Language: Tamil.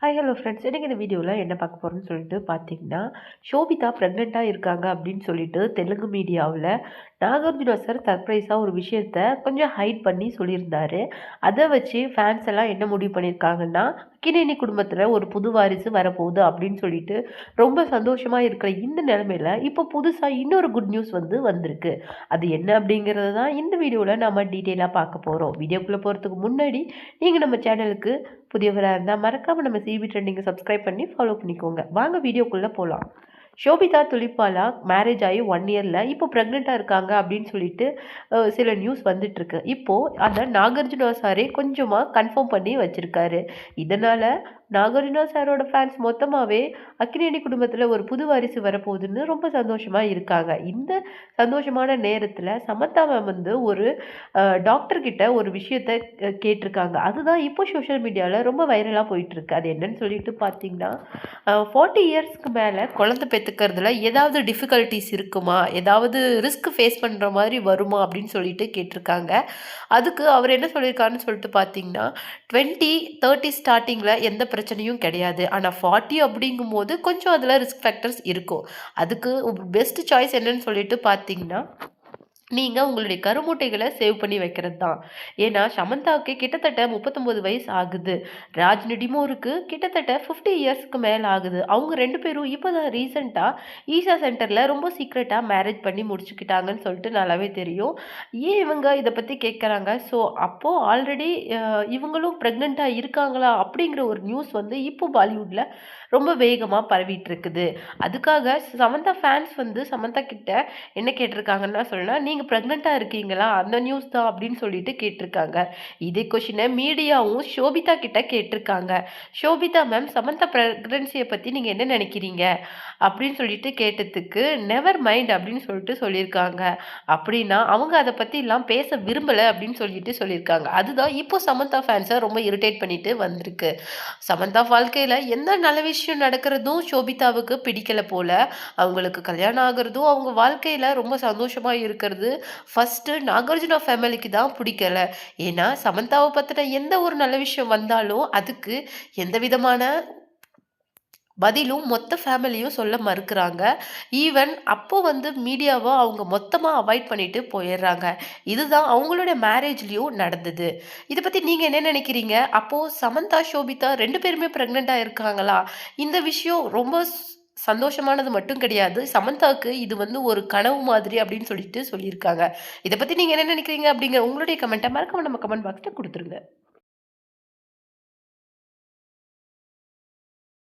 Hi hello friends. எனக்கு இந்த வீடியோவில் என்ன பார்க்க போகிறோம்னு சொல்லிட்டு பார்த்தீங்கன்னா, ஷோபிதா ப்ரெக்னெண்ட்டாக இருக்காங்க அப்படின்னு சொல்லிட்டு தெலுங்கு மீடியாவில் நாகார்ஜுனா சார் சர்ப்ரைஸாக ஒரு விஷயத்த கொஞ்சம் ஹைட் பண்ணி சொல்லியிருந்தாரு. அதை வச்சு ஃபேன்ஸ் எல்லாம் என்ன முடிவு பண்ணியிருக்காங்கன்னா, அக்கினேனி குடும்பத்தில் ஒரு புது வாரிசு வரப்போகுது அப்படின்னு சொல்லிட்டு ரொம்ப சந்தோஷமாக இருக்கிற இந்த நிலமையில இப்போ புதுசாக இன்னொரு குட் நியூஸ் வந்திருக்கு. அது என்ன அப்படிங்கிறது தான் இந்த வீடியோவில் நம்ம டீட்டெயிலாக பார்க்க போகிறோம். வீடியோக்குள்ளே போகிறதுக்கு முன்னாடி நீங்கள் நம்ம சேனலுக்கு புதியவராக இருந்தால் மறக்காமல் நம்ம சிபி ட்ரெண்டிங்கை சப்ஸ்கிரைப் பண்ணி ஃபாலோ பண்ணிக்கோங்க. வாங்க வீடியோக்குள்ளே போகலாம். ஷோபிதா துலிபாலா மேரேஜ் ஆகி 1 இயரில் இப்போ ப்ரெக்னெண்ட்டாக இருக்காங்க அப்படின்னு சொல்லிட்டு சில நியூஸ் வந்துட்டுருக்கு. இப்போது அதை நாகார்ஜுனா சாரே கொஞ்சமாக கன்ஃபார்ம் பண்ணி வச்சுருக்காரு. இதனால் நாகார்ஜுனா சாரோட ஃபேன்ஸ் மொத்தமாகவே அக்கினேனி குடும்பத்தில் ஒரு புது வாரிசு வரப்போகுதுன்னு ரொம்ப சந்தோஷமாக இருக்காங்க. இந்த சந்தோஷமான நேரத்தில் சமந்தா மேம் ஒரு டாக்டர் கிட்ட ஒரு விஷயத்த கேட்டிருக்காங்க. அதுதான் இப்போ சோஷியல் மீடியாவில் ரொம்ப வைரலாக போயிட்டுருக்கு. அது என்னன்னு சொல்லிட்டு பார்த்தீங்கன்னா, 40 இயர்ஸ்க்கு மேலே குழந்தை பெற்றுக்கிறதுல ஏதாவது டிஃபிகல்ட்டிஸ் இருக்குமா, ஏதாவது ரிஸ்க் ஃபேஸ் பண்ணுற மாதிரி வருமா அப்படின்னு சொல்லிட்டு கேட்டிருக்காங்க. அதுக்கு அவர் என்ன சொல்லியிருக்காருன்னு சொல்லிட்டு பார்த்தீங்கன்னா, 20, 30 ஸ்டார்ட்டிங்கில் எந்த பிரச்சனையும் கிடையாது. ஆனால் 40 அப்படிங்கும்போது கொஞ்சம் அதில் ரிஸ்க் ஃபேக்டர்ஸ் இருக்கும். அதுக்கு பெஸ்ட் சாய்ஸ் என்னன்னு சொல்லிட்டு பார்த்தீங்கன்னா, நீங்க உங்களுடைய கருமுட்டைகள சேவ் பண்ணி வைக்கிறது தான். ஏன்னா, சமந்தாவுக்கு கிட்டத்தட்ட 39 வயசு ஆகுது. ராஜ்நிடிமூருக்கு கிட்டத்தட்ட 50 இயர்ஸ்க்கு மேல ஆகுது. அவங்க 2 பேரும் இப்ப தான் ரீசென்ட்டா ஈஷா சென்டர்ல ரொம்ப சீக்ரெட்டா மேரேஜ் பண்ணி முடிச்சுக்கிட்டாங்கன்னு சொல்லிட்டு நல்லாவே தெரியும். ஏன் இவங்க இத பத்தி கேட்கறாங்க? ஸோ, அப்போ ஆல்ரெடி இவங்களும் பிரெக்னன்ட்டா இருக்காங்களா? அப்படிங்கிற ஒரு நியூஸ் இப்போ பாலிவுட்ல ரொம்ப வேகமா பரவிட்டு இருக்குது. அதுக்காக சமந்தா ஃபேன்ஸ் சமந்தா கிட்ட என்ன கேட்டிருக்காங்கன்னா சொல்லலாம், நீங்க பிரெக்னென்ட்டா இருக்கீங்களா? அந்த நியூஸ் தான் அப்படின்னு சொல்லிட்டு கேட்டிருக்காங்க. இதே கொஸ்டினை மீடியாவும் ஷோபிதா கிட்ட கேட்டிருக்காங்க. ஷோபிதா மேம், சமந்தா பிரெக்னன்சியை பத்தி நீங்க என்ன நினைக்கிறீங்க அப்படின்னு சொல்லிட்டு கேட்டதுக்கு நெவர் மைண்ட் அப்படின்னு சொல்லிட்டு சொல்லியிருக்காங்க. அப்படின்னா அவங்க அதை பத்தி எல்லாம் பேச விரும்பல அப்படின்னு சொல்லிட்டு சொல்லியிருக்காங்க. அதுதான் இப்போ சமந்தா ஃபேன்ஸை ரொம்ப இரிட்டேட் பண்ணிட்டு வந்திருக்கு. சமந்தா வாழ்க்கையில எந்த நல்ல விஷயம் நடக்கிறதும் ஷோபிதாவுக்கு பிடிக்கல போல. அவங்களுக்கு கல்யாணம் ஆகுறதும் அவங்க வாழ்க்கையில ரொம்ப சந்தோஷமா இருக்கிறது ஃபர்ஸ்ட் நாகார்ஜுனா ஃபேமிலிக்கு தான் பிடிக்கல. ஏன்னா சமந்தாவை பத்தின எந்த ஒரு நல்ல விஷயம் வந்தாலும் அதுக்கு எந்த விதமான பதிலும் மொத்த ஃபேமிலியும் சொல்ல மறுக்கிறாங்க. ஈவன் அப்போ மீடியாவை அவங்க மொத்தமாக அவாய்ட் பண்ணிட்டு போயிடுறாங்க. இதுதான் அவங்களோட மேரேஜ்லேயும் நடந்தது. இதை பற்றி நீங்கள் என்ன நினைக்கிறீங்க? அப்போது சமந்தா ஷோபிதா 2 பேருமே ப்ரெக்னெண்ட்டாக இருக்காங்களா? இந்த விஷயம் ரொம்ப சந்தோஷமானது மட்டும் கிடையாது. சமந்தாவுக்கு இது ஒரு கனவு மாதிரி அப்படின்னு சொல்லிட்டு சொல்லியிருக்காங்க. இதை பற்றி நீங்கள் என்ன நினைக்கிறீங்க? அப்படிங்கிற உங்களுடைய கமெண்ட்டை மறக்காம நம்ம கமெண்ட் பாக்ஸில் கொடுத்துருங்க.